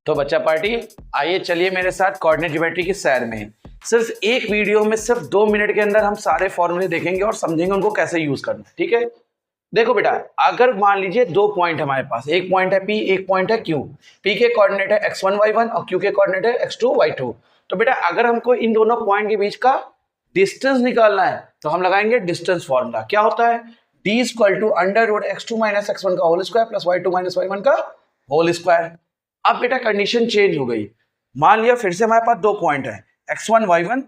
तो बच्चा पार्टी, आइए चलिए मेरे साथ कोऑर्डिनेट ज्योमेट्री की सैर में। सिर्फ एक वीडियो में सिर्फ 2 मिनट के अंदर हम सारे फॉर्मूले देखेंगे और समझेंगे उनको कैसे यूज करना है। ठीक है, देखो बेटा, अगर मान लीजिए 2 पॉइंट हमारे पास, एक पॉइंट है P, एक पॉइंट है Q। P के कोऑर्डिनेट है x1 y1 और Q के कोऑर्डिनेट है x2 y2। तो बेटा अगर हमको इन दोनों पॉइंट के बीच का डिस्टेंस निकालना है तो हम लगाएंगे डिस्टेंस फॉर्मूला। क्या होता है? d equal to under root x2 minus x1 का whole square plus y2 minus y1 का होल स्क्वायर। अब बेटा कंडीशन चेंज हो गई। मान लिया फिर से हमारे पास 2 पॉइंट है, x1 y1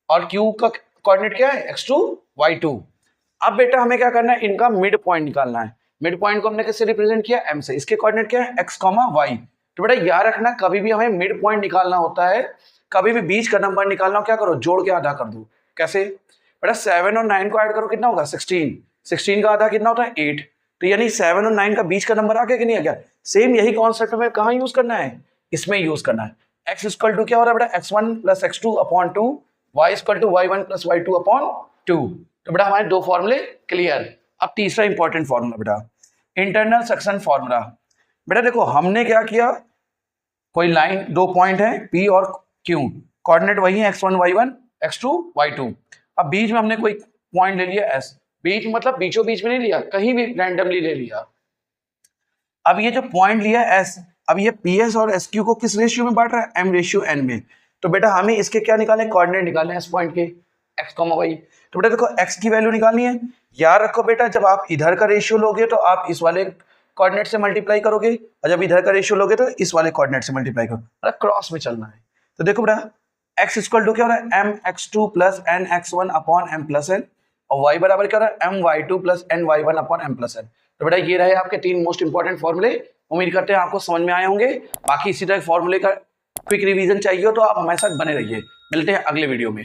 और Q का कोऑर्डिनेट क्या है? x2 y2। अब बेटा हमें क्या करना है? इनका मिड पॉइंट निकालना है। मिड पॉइंट को हमने किससे रिप्रेजेंट किया? m से। इसके कोऑर्डिनेट क्या है? x, y। तो बेटा याद रखना, कभी भी हमें मिड पॉइंट निकालना होता है, कभी भी बीच का नंबर निकालना हो, क्या करो? जोड़ के आधा कर दो। कैसे? बेटा 7 और 9 को ऐड करो, कितना होगा? 16। 16 का आधा कितना होता है? 8। तो यानी 7 और 9 का बीच का नंबर आ गया कि नहीं आ गया? सेम यही कॉन्सेप्ट हमें कहाँ यूज करना है? इसमें यूज करना है। x इक्वल टू क्या हो रहा है बेटा? x1 plus x2 upon 2, y equal to y1 plus y2 upon 2। तो बेटा हमारे 2 फॉर्मूले क्लियर। अब तीसरा इंपॉर्टेंट फॉर्मूला बेटा, इंटरनल सेक्शन फॉर्मूला। बेटा देखो हमने क्या किया, कोई लाइन, 2 पॉइंट है P और Q, कोऑर्डिनेट वही है x1 y1 x2 y2। अब बीच में हमने कोई पॉइंट ले लिया S। बीच मतलब बीचों बीच में नहीं लिया, कहीं भी रैंडमली ले लिया। अब ये जो पॉइंट लिया S, अब ये PS और SQ को किस रेशियो में बांट रहा है? M रेशियो N में। तो बेटा हमें इसके क्या निकालने? कोऑर्डिनेट निकालने हैं इस पॉइंट के, x, y। तो बेटा देखो x की वैल्यू निकालनी है। याद रखो बेटा, जब आप इधर का रेशियो लोगे तो आप इस वाले कोऑर्डिनेट से मल्टीप्लाई करोगे, और जब इधर का रेशियो लोगे तो इस वाले कोऑर्डिनेट से मल्टीप्लाई करोगे, मतलब क्रॉस में चलना है। तो देखो बेटा x इक्वल टू क्या हो रहा है? m x2 plus n x1 upon m plus n, और y बराबर क्या हो रहा है? m y2 plus n y1 upon m plus n। तो बेटा ये रहे आपके 3 मोस्ट इंपॉर्टेंट फॉर्मूले। उम्मीद करते हैं आपको समझ में आए होंगे। बाकी इसी तरह फॉर्मूले का क्विक रिवीजन चाहिए हो तो आप हमारे साथ बने रहिए। मिलते हैं अगले वीडियो में।